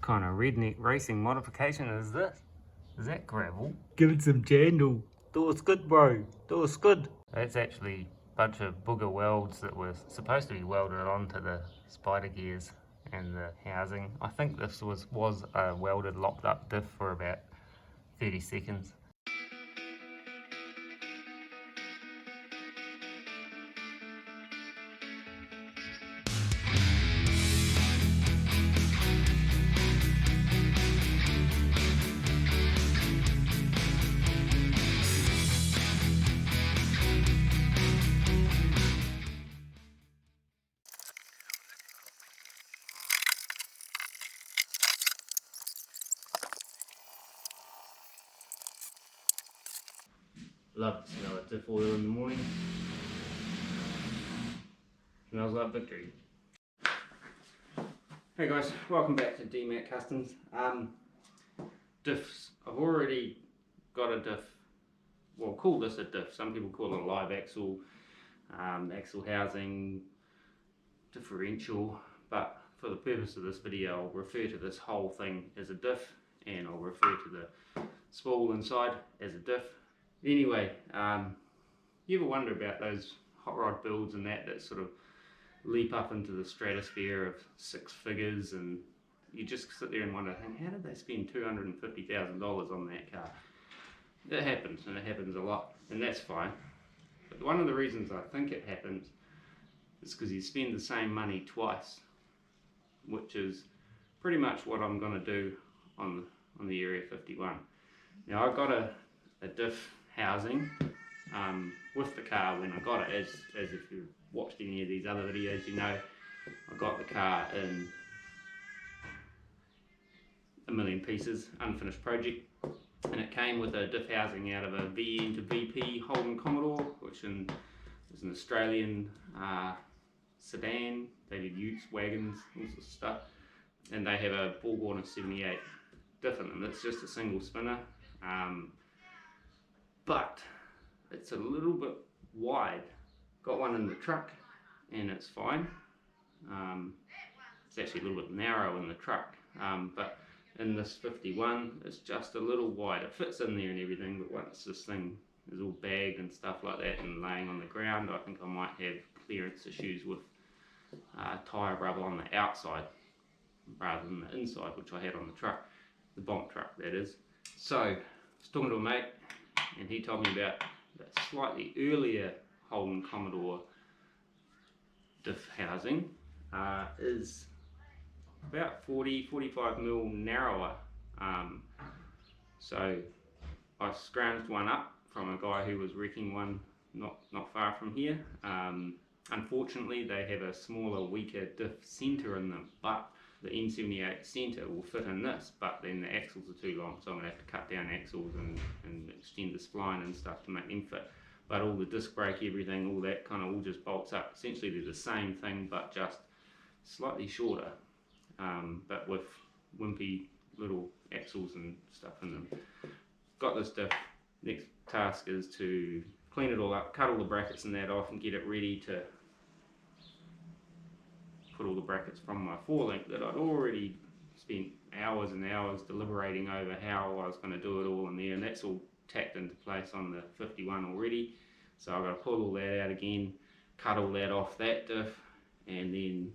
kind of redneck racing modification is this? Is that gravel? Give it some jandle. Do us good, bro. Do us good. That's actually a bunch of booger welds that were supposed to be welded onto the spider gears and the housing. I think this was a welded locked up diff for about 30 seconds. Love to smell it diff oil in the morning. Smells like victory. Hey guys, welcome back to DMAC Customs. Diffs. I've already got a diff. Well, call this a diff. Some people call it a live axle, axle housing, differential. But for the purpose of this video, I'll refer to this whole thing as a diff, and I'll refer to the spool inside as a diff. Anyway, you ever wonder about those hot rod builds and that sort of leap up into the stratosphere of six figures, and you just sit there and wonder, how did they spend $250,000 on that car? It happens, and it happens a lot, and that's fine. But one of the reasons I think it happens is because you spend the same money twice, which is pretty much what I'm going to do on the Area 51. Now I got a diff housing with the car when I got it, as if you've watched any of these other videos, you know I got the car in a million pieces, unfinished project, and it came with a diff housing out of a VL to VP Holden Commodore, which is an Australian sedan. They did utes, wagons, all sorts of stuff, and they have a Borgwarner 78 diff in them. It's just a single spinner. But it's a little bit wide. Got one in the truck and it's fine. It's actually a little bit narrow in the truck, but in this 51 it's just a little wide. It fits in there and everything, but once this thing is all bagged and stuff like that and laying on the ground, I think I might have clearance issues with tyre rubber on the outside rather than the inside, which I had on the truck, the bomb truck that is. So I was talking to a mate, and he told me about that slightly earlier Holden Commodore diff housing is about 40-45 mil narrower. So I scrounged one up from a guy who was wrecking one not far from here. Unfortunately, they have a smaller, weaker diff centre in them, but the M78 centre will fit in this, but then the axles are too long, so I'm going to have to cut down axles and extend the spline and stuff to make them fit. But all the disc brake, everything, all that kind of all just bolts up. Essentially they're the same thing, but just slightly shorter, but with wimpy little axles and stuff in them. Got this diff. Next task is to clean it all up, cut all the brackets and that off, and get it ready to put all the brackets from my forelink that I'd already spent hours and hours deliberating over how I was going to do it all in there, and that's all tacked into place on the 51 already. So I've got to pull all that out again, cut all that off that diff, and then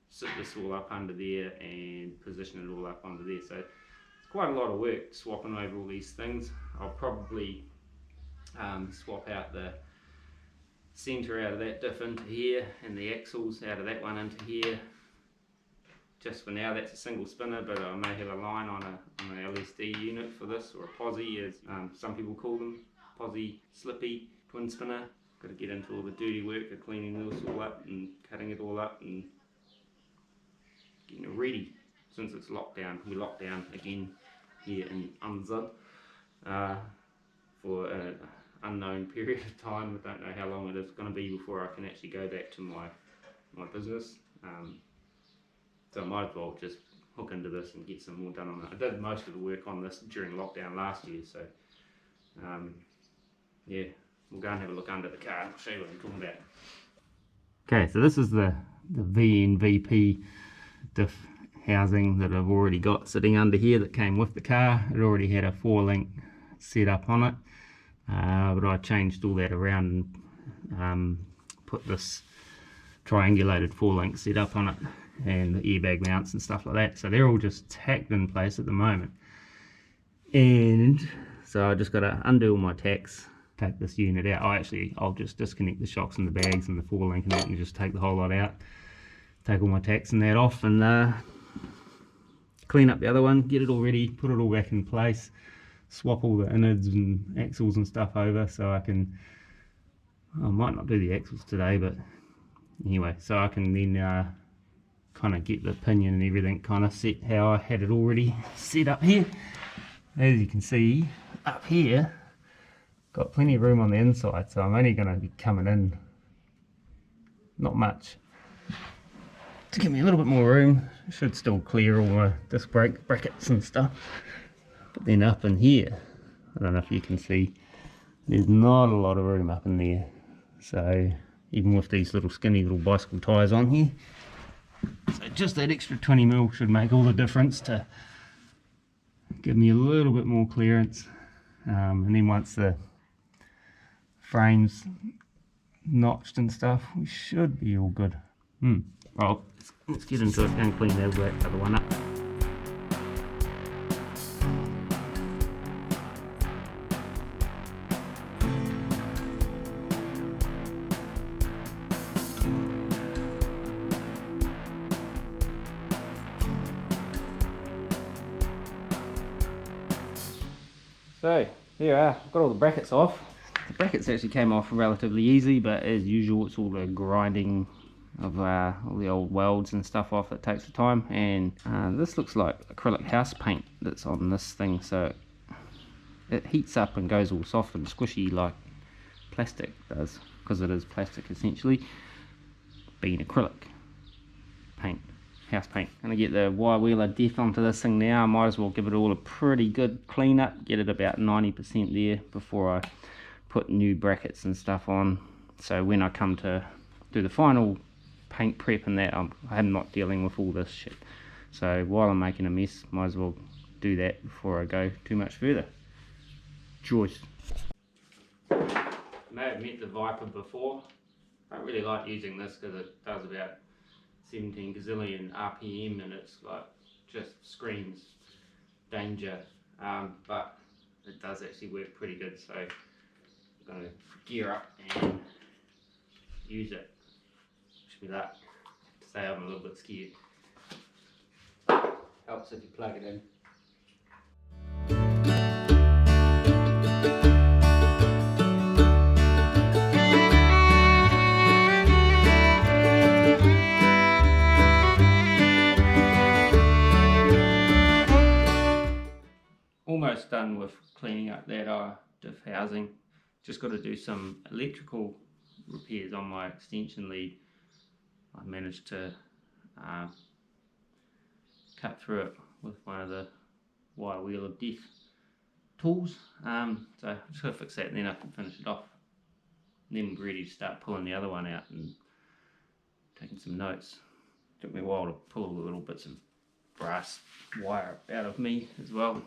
sit this all up under there and position it all up under there. So it's quite a lot of work swapping over all these things. I'll probably swap out the centre out of that diff into here, and the axles out of that one into here. Just for now, that's a single spinner, but I may have a line on an LSD unit for this, or a posi, as some people call them, posi slippy twin spinner. Got to get into all the dirty work of cleaning this all up and cutting it all up and getting it ready. Since it's locked down, we locked down again here in Unzud for an unknown period of time. I don't know how long it is going to be before I can actually go back to my business. So I might as well just hook into this and get some more done on it. I did most of the work on this during lockdown last year, so yeah, we'll go and have a look under the car and I'll show you what I'm talking about. Okay, so this is the VNVP diff housing that I've already got sitting under here that came with the car. It already had a 4-link set up on it, but I changed all that around and put this triangulated 4-link set up on it and the airbag mounts and stuff like that. So they're all just tacked in place at the moment. And so I just got to undo all my tacks, take this unit out. I'll just disconnect the shocks and the bags and the 4-link and that, and just take the whole lot out, take all my tacks and that off, and clean up the other one, get it all ready, put it all back in place, swap all the innards and axles and stuff over, so I might not do the axles today, but anyway, so I can then kind of get the pinion and everything kind of set how I had it already set up here. As you can see up here, got plenty of room on the inside, so I'm only going to be coming in, not much, to give me a little bit more room. Should still clear all my disc brake brackets and stuff. But then up in here, I don't know if you can see, there's not a lot of room up in there. So even with these little skinny little bicycle tyres on here, so just that extra 20mm should make all the difference to give me a little bit more clearance. And then once the frame's notched and stuff, we should be all good. Well, let's get into it and clean that other one up. So here we are, I've got all the brackets off. The brackets actually came off relatively easy, but as usual it's all the grinding of all the old welds and stuff off that takes the time. And this looks like acrylic house paint that's on this thing, so it heats up and goes all soft and squishy like plastic does, because it is plastic essentially, being acrylic paint, house paint. Gonna get the wire wheeler diff onto this thing now. I might as well give it all a pretty good clean up, get it about 90% there before I put new brackets and stuff on, so when I come to do the final paint prep and that, I'm not dealing with all this shit. So while I'm making a mess, might as well do that before I go too much further. Choice. I may have met the Viper before. I don't really like using this because it does about 17 gazillion RPM and it's like just screams danger, but it does actually work pretty good, so I'm going to gear up and use it. Wish me luck. To say I'm a little bit scared. Helps if you plug it in. Almost done with cleaning up that diff housing. Just got to do some electrical repairs on my extension lead. I managed to cut through it with one of the wire wheeler diff tools. So I'm just going to fix that and then I can finish it off. And then we're ready to start pulling the other one out and taking some notes. Took me a while to pull all the little bits of brass wire out of me as well.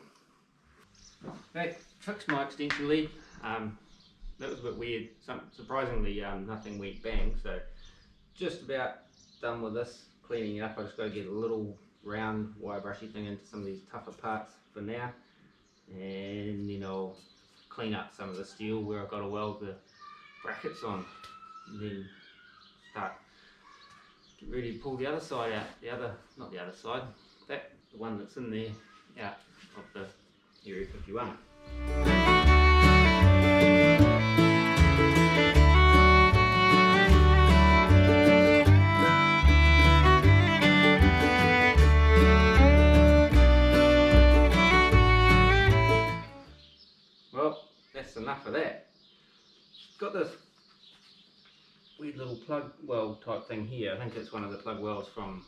Okay, fixed my extension lead. That was a bit weird. Surprisingly, nothing went bang. So just about done with this, cleaning it up. I just got to get a little round wire brushy thing into some of these tougher parts for now, and then I'll clean up some of the steel where I've got to weld the brackets on, and then start get ready to pull the other side out. Not the other side, the one that's in there, out of the Area 51. Well, that's enough of that. Got this weird little plug weld type thing here. I think it's one of the plug welds from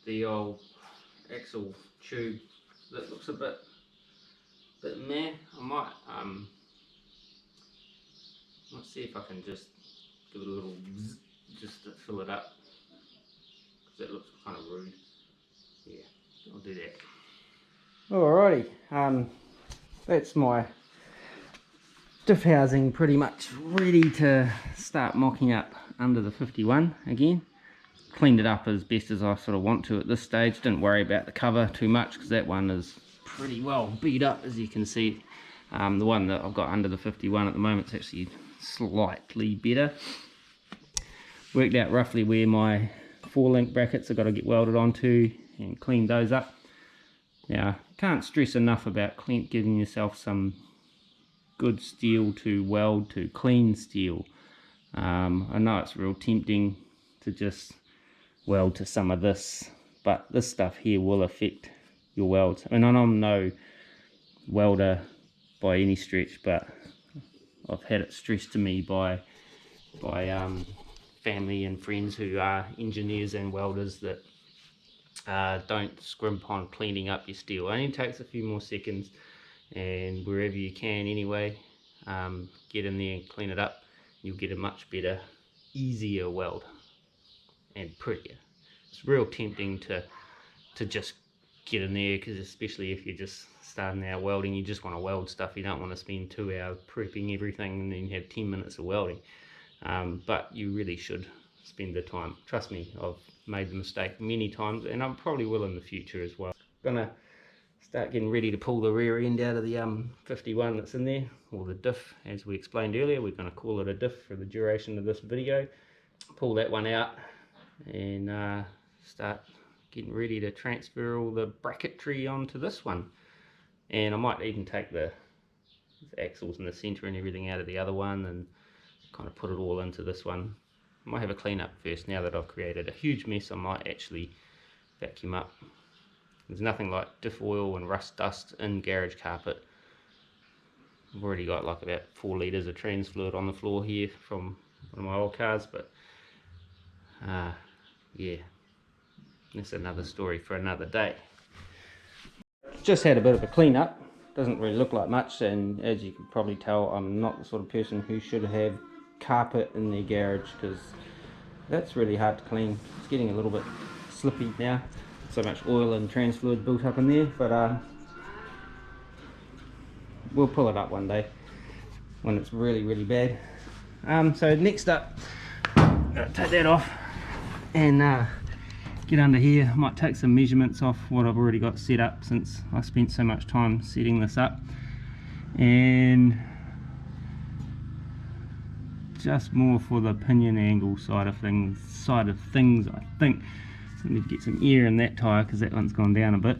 the old axle tube that looks a bit meh. I might let's see if I can just give it a little bzz, just to fill it up, because that looks kind of rude. yeah, I'll do that. Alrighty, that's my diff housing pretty much ready to start mocking up under the 51 again. Cleaned it up as best as I sort of want to at this stage. Didn't worry about the cover too much because that one is pretty well beat up, as you can see. The one that I've got under the 51 at the moment is actually slightly better. Worked out roughly where my 4-link brackets have got to get welded onto and cleaned those up. Now, can't stress enough about giving yourself some good steel to weld to, clean steel. I know it's real tempting to just weld to some of this, but this stuff here will affect your welds. I mean, I'm no welder by any stretch, but I've had it stressed to me by family and friends who are engineers and welders that don't scrimp on cleaning up your steel. It only takes a few more seconds, and wherever you can anyway, get in there and clean it up. You'll get a much better, easier weld and prettier. It's real tempting to just get in there, because especially if you're just starting out welding, you just want to weld stuff. You don't want to spend 2 hours prepping everything and then have 10 minutes of welding. But you really should spend the time. Trust me, I've made the mistake many times, and I probably will in the future as well. Gonna start getting ready to pull the rear end out of the 51 that's in there, or the diff, as we explained earlier. We're going to call it a diff for the duration of this video. Pull that one out and start getting ready to transfer all the bracketry onto this one. And I might even take the axles in the center and everything out of the other one and kind of put it all into this one. I might have a clean up first. Now that I've created a huge mess, I might actually vacuum up. There's nothing like diff oil and rust dust in garage carpet. I've already got like about 4 litres of trans fluid on the floor here from one of my old cars, but yeah, that's another story for another day. Just had a bit of a clean up. Doesn't really look like much, and as you can probably tell, I'm not the sort of person who should have carpet in their garage, because that's really hard to clean. It's getting a little bit slippy now. So much oil and trans fluid built up in there, but we'll pull it up one day when it's really, really bad. So next up, take that off and get under here. I might take some measurements off what I've already got set up, since I spent so much time setting this up, and just more for the pinion angle side of things I think. So I need to get some air in that tyre, because that one's gone down a bit.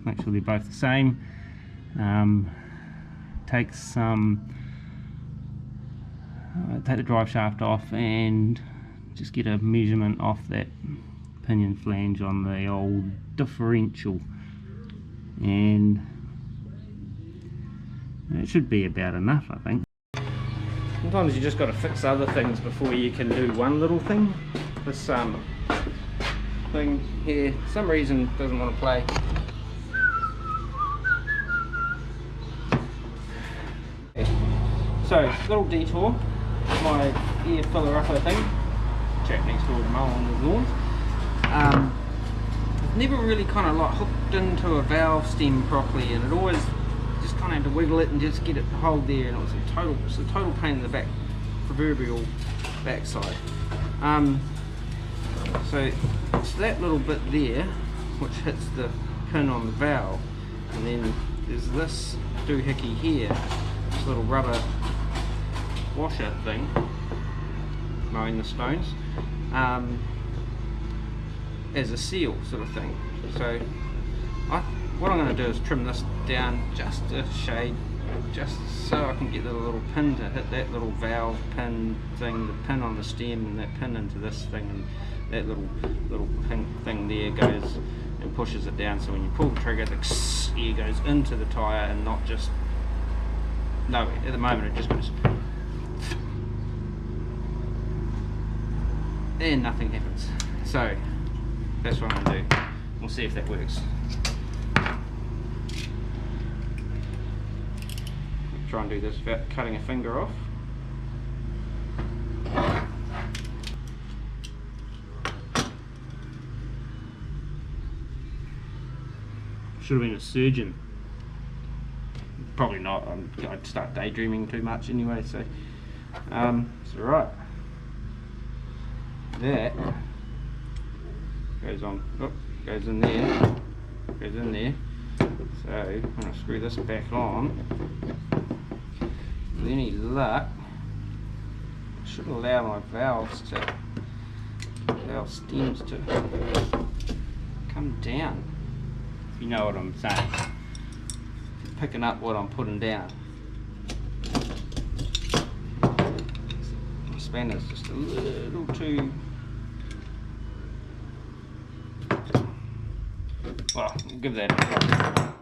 Make sure they're both the same. Take the drive shaft off and just get a measurement off that pinion flange on the old differential, and it should be about enough, I think. Sometimes you just got to fix other things before you can do one little thing. This thing here, for some reason, doesn't want to play. Okay. So, little detour, my air filler upper thing. Chap next door to mow on his lawns. I've never really kind of like hooked into a valve stem properly, and it always just kind of had to wiggle it and just get it to hold there, and it's a total pain in the back, proverbial backside. So it's that little bit there which hits the pin on the valve, and then there's this doohickey here, this little rubber washer thing, mowing the stones, as a seal sort of thing. So what I'm going to do is trim this down just a shade, just so I can get the little pin to hit that little valve pin thing, the pin on the stem, and that pin into this thing, and that little pin thing there goes and pushes it down, so when you pull the trigger, the air goes into the tyre and not just nowhere. At the moment it just goes and nothing happens. So that's what I'm going to do. We'll see if that works. Try and do this without cutting a finger off. Should have been a surgeon. Probably not. I'd start daydreaming too much anyway. So it's alright. That goes on. Oh, goes in there. Goes in there. So I'm going to screw this back on. With any luck, I should allow my valve stems to come down. If you know what I'm saying. Picking up what I'm putting down. The spanner's just a little too. Well, I'll give that a try.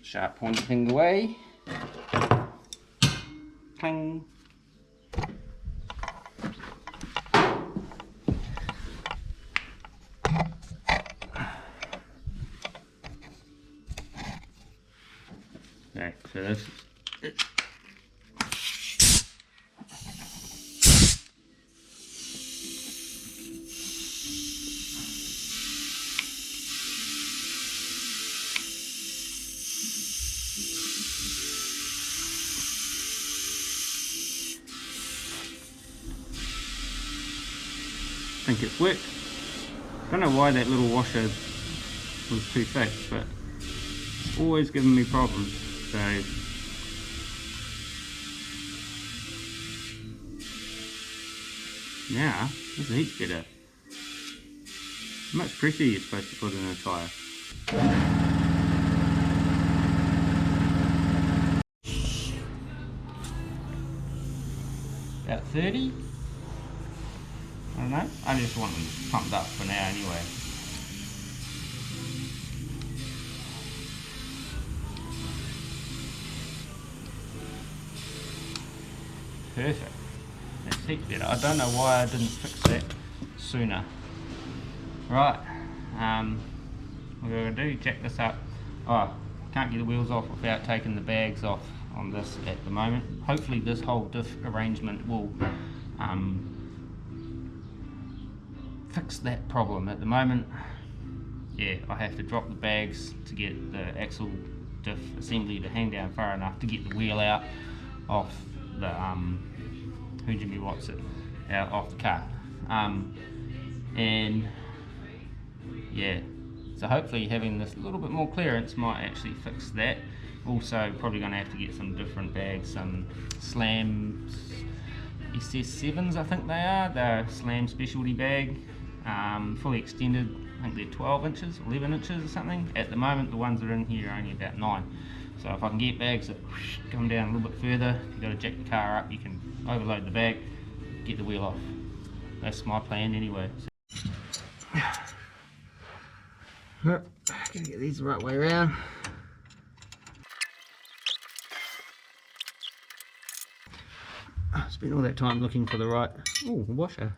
Sharp pointy thing away. Clang. Okay, so this is it. I think it's worked. Don't know why that little washer was too thick, but it's always giving me problems. So now this is heaps better. How much pressure you're supposed to put in a tyre? About 30? I don't know, I just want them pumped up for now anyway. Perfect. That's heaps better. I don't know why I didn't fix that sooner. Right, what we're going to do, jack this up. Oh, can't get the wheels off without taking the bags off on this at the moment. Hopefully this whole diff arrangement will fix that problem. At the moment, yeah, I have to drop the bags to get the axle diff assembly to hang down far enough to get the wheel out off the out off the car, and yeah, so hopefully having this little bit more clearance might actually fix that. Also probably going to have to get some different bags, some Slam SS7s I think they are. They're a Slam specialty bag, fully extended. I think they're 12 inches, 11 inches or something. At the moment the ones that are in here are only about 9. So if I can get bags that come down a little bit further, if you've got to jack the car up, you can overload the bag, get the wheel off. That's my plan anyway. Gotta get these the right way around. I spent all that time looking for the right washer.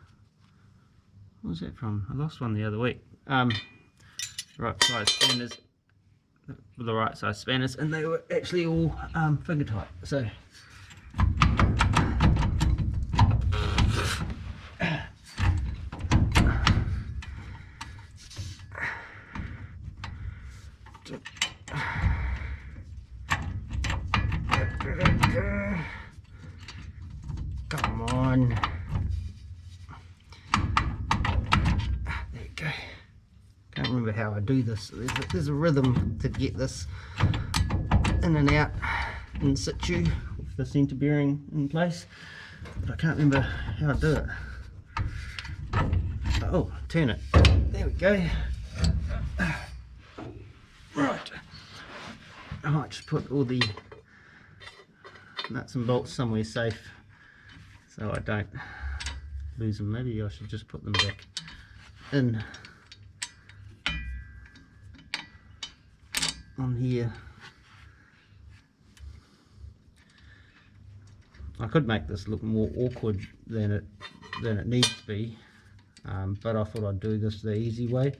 What was that from? I lost one the other week. Right size spanners, the right size spanners, and they were actually all finger tight. So come on. There you go. Can't remember how I do this. There's a rhythm to get this in and out in situ with the centre bearing in place, but I can't remember how to do it. Oh, turn it. There we go. Right. I might just put all the nuts and bolts somewhere safe so I don't lose them. Maybe I should just put them back in on here. I could make this look more awkward than it needs to be, but I thought I'd do this the easy way.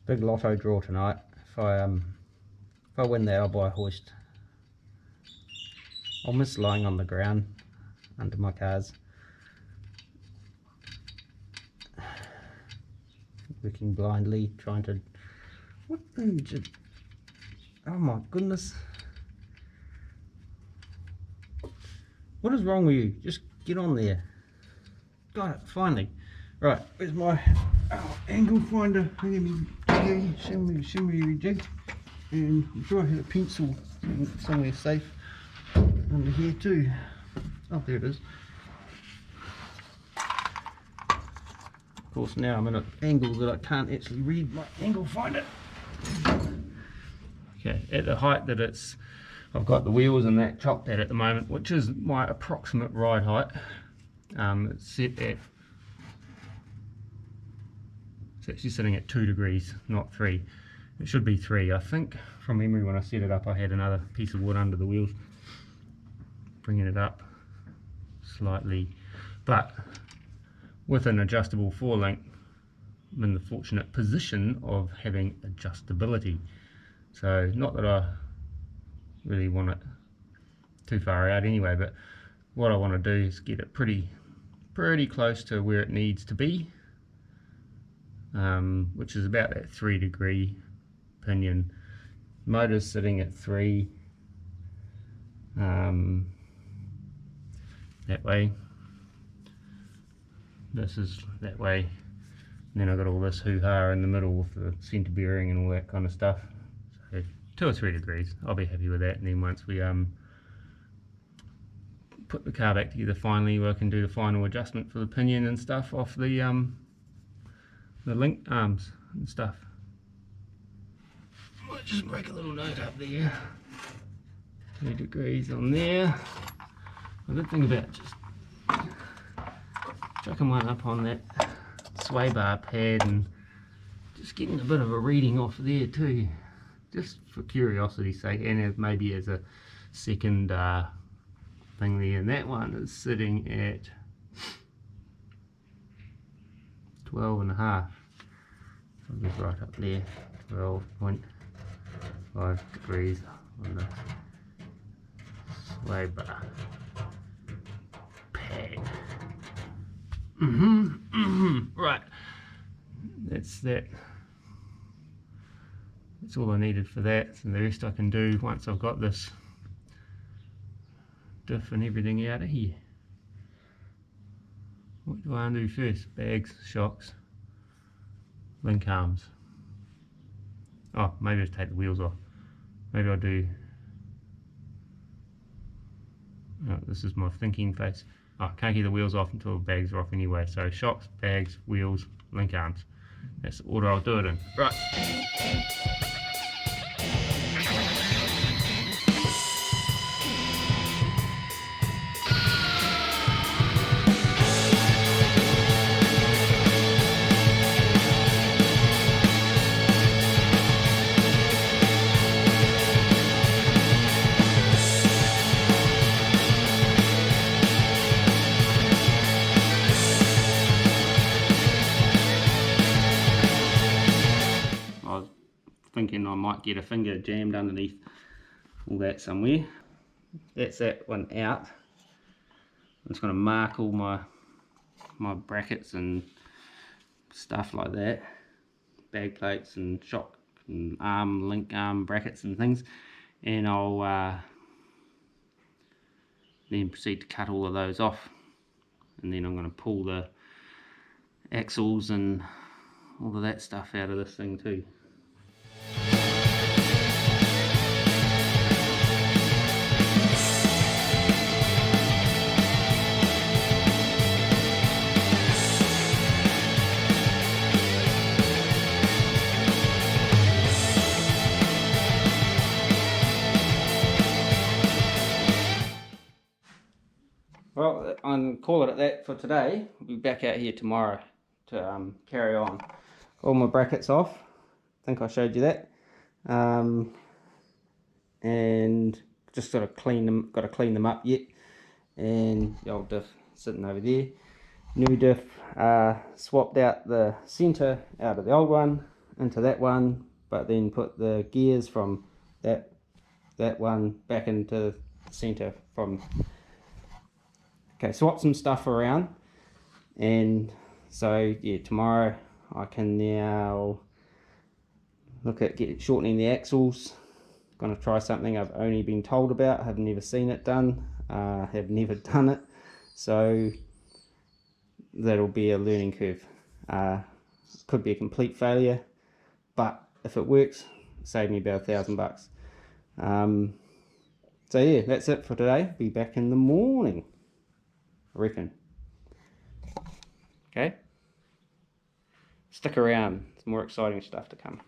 Big lotto draw tonight. If I win that, I'll buy a hoist. I'll miss lying on the ground under my cars. working blindly, trying to... What the... Oh my goodness. What is wrong with you? Just get on there. Got it, finally. Right, where's my angle finder? Let me shimmy jig. And I'm sure I had a pencil somewhere safe under here too. Oh, there it is. Of course, now I'm in an angle that I can't actually read my angle finder. Okay, at the height that it's, I've got the wheels and that chopped at the moment, which is my approximate ride height. It's set at, it's actually sitting at 2 degrees, not 3. It should be 3, I think. From memory, when I set it up, I had another piece of wood under the wheels, bringing it up slightly. But with an adjustable forelink, I'm in the fortunate position of having adjustability. So not that I really want it too far out anyway, but what I want to do is get it pretty close to where it needs to be, which is about that 3 degree pinion. Motor's sitting at 3, that way. This is that way, and then I've got all this hoo-ha in the middle with the centre bearing and all that kind of stuff. So 2 or 3 degrees, I'll be happy with that. And then once we put the car back together finally, I can do the final adjustment for the pinion and stuff off the link arms and stuff. Might just break a little note up there. 2 degrees on there. A good thing about just chucking one up on that sway bar pad and just getting a bit of a reading off there too, just for curiosity's sake, and maybe as a second thing there. And that one is sitting at 12.5. So just right up there, 12.5 degrees on the sway bar pad. Right, that's that. That's all I needed for that, and the rest I can do once I've got this diff and everything out of here. What do I undo first? Bags, shocks, link arms. Oh, maybe I'll take the wheels off. Maybe I'll do... Oh, this is my thinking face. Oh, I can't get the wheels off until the bags are off anyway. So shocks, bags, wheels, link arms. That's the order I'll do it in. Right. Thinking I might get a finger jammed underneath all that somewhere. That's that one out. I'm just going to mark all my brackets and stuff like that, bag plates and shock and link arm brackets and things, and I'll then proceed to cut all of those off, and then I'm going to pull the axles and all of that stuff out of this thing too. Well, I'll call it at that for today. We'll be back out here tomorrow to carry on. All my brackets off. I think I showed you that. And just got to clean them up yet. And the old diff sitting over there. New diff, swapped out the centre out of the old one into that one, but then put the gears from that one back into the centre from. Okay, swap some stuff around, and so yeah, tomorrow I can now look at shortening the axles. Going to try something I've only been told about, have never seen it done, have never done it, so that'll be a learning curve. Could be a complete failure, but if it works, save me about $1,000. So yeah, that's it for today. Be back in the morning, I reckon. Okay, stick around, there's more exciting stuff to come.